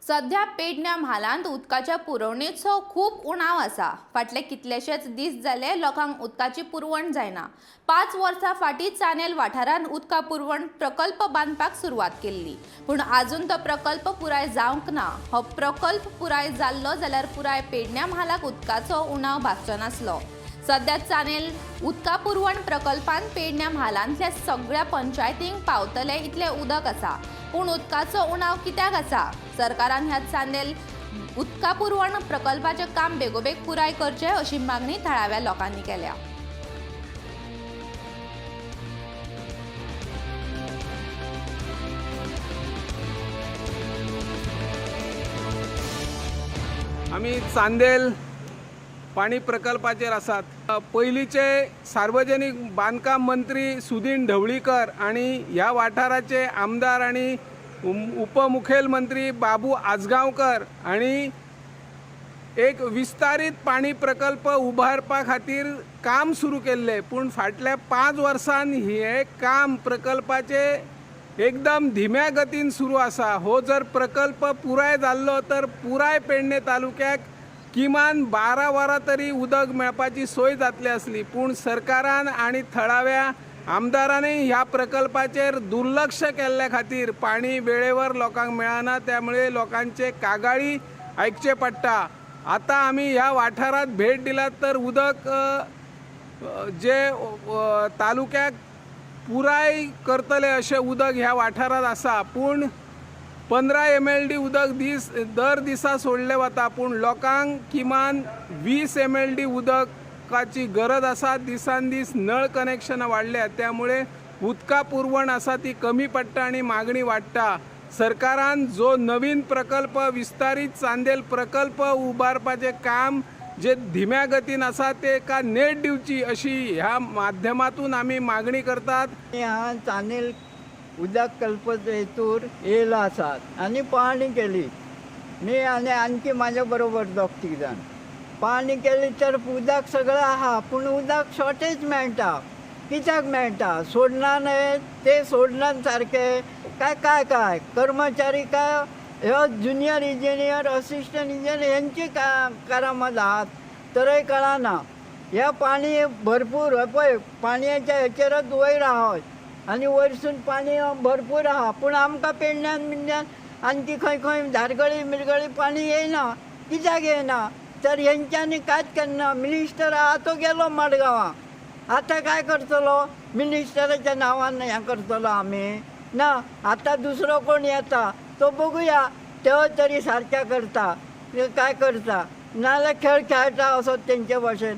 सध्या पेडण्या म्हालांत उदकाच्या पुरवणेचो खूप उणाव आसा। फाटले कितलेशेच दीस जाले लोकांक उदकाची पुरवण जायना। 5 वर्सां फाटीं चानेल वाठारांत उदका पुरवण प्रकल्प बांदपाक सुरवात केल्ली, पूण आजून तो प्रकल्प पुराय जावंक ना। हो प्रकल्प पुराय जाल्लो जाल्यार पुराय पेडण्या म्हालाक उदकाचो उणाव भासचो नासलो। सध्या चानेल उदका पुरवण प्रकल्पान पेडण्या म्हालांतल्या सगळ्या पंचायतींक पावतले इतले उदक आसा, पूण उदकाचो उणाव कित्याक आसा? सरकारान ह्या चानेल उदका पुरवण प्रकल्पाचे काम बेगोबेग पुराय करचे अशी मागणी थळाव्या लोकांनी केल्या। आम्ही चांदेल पाणी प्रकल्पाचेर आसात। पयलींचे सार्वजनिक बांदकाम मंत्री सुदीन ढवळीकर आणि ह्या वाठाराचे आमदार आणि उपमुखेलमंत्री बाबू आजगांवकर आणि एक विस्तारित पाणी प्रकल्प उभारपा खातीर काम सुरू केल्ले, पूण फाटल्या 5 वर्सांनी हे काम प्रकल्पाचे एकदम धिम्या गतीन सुरू आसा। हो जर प्रकल्प पुराय जाल्लो तर पुराय पेडणे तालुक्याक किमान 12 वरां तरी उदक मेळपाची सोय जातली आसली, पूण सरकारान आणि थळाव्या आमदारांनी ह्या प्रकल्पाचेर दुर्लक्ष केल्ल्या खातीर पाणी वेळेवर लोकांक मेळना, त्यामुळे लोकांचे कागाळी आयकचे पडटा। आता आम्ही ह्या वाठारात भेट दिल्यात तर उदक जे तालुक्याक पुराय करतले अशें उदक ह्या वाठारात आसा, पूण 15 MLD उदक दर दिसा सोडले वता, पूण लोकांक किमान 20 MLD उदकाची गरज आसा। दिसान दीस नळ कनेक्शनां वाडल्यात, त्यामुळे उदका पुरवण आसा ती कमी पडटा आणि मागणी वाडटा। सरकारान जो नवीन प्रकल्प विस्तारित चांदेल प्रकल्प उबारपाचे काम जे धिम्या गतीन आसा ते का नेट दिवची अशी ह्या माध्यमातून आम्ही मागणी करतात। ह्या चानेल उदक कल्पत हेतूर येयला आसात आणि पाहणी केली। मी आणि आणखी माझ्या बरोबर 2-3 जण पाहणी केली तर उदक सगळं आहा, पूण उदक शॉर्टेज मेळटा। कित्याक मेळटा? सोडना न्हय ते सोडनात सारके काय कर्मचारी काय ह्यो ज्युनियर इंजिनियर असिस्टंट इंजिनियर यांची करामत आहात तरी कळना। ह्या पाणी भरपूर पळय पाणयाच्या हेचेरच वयर आहा आणि वयरसून पाणी भरपूर आहा, पूण आमकां पेडण्यान आणखी खंय धारगळी मिरगळी पाणी येयना। कित्याक येयना? तर हेंच्यांनी कांयच केन्ना। मिनिस्टर आहा तो गेलो मडगांवां, आतां काय करतलो? मिनिस्टराच्या नांवान हें करतलो आमी ना। आता दुसरो कोण येता तो बघूया, तो तरी सारकें करता काय करता, नाल्यार खेळ खेळटा असो तेंचे भाशेन।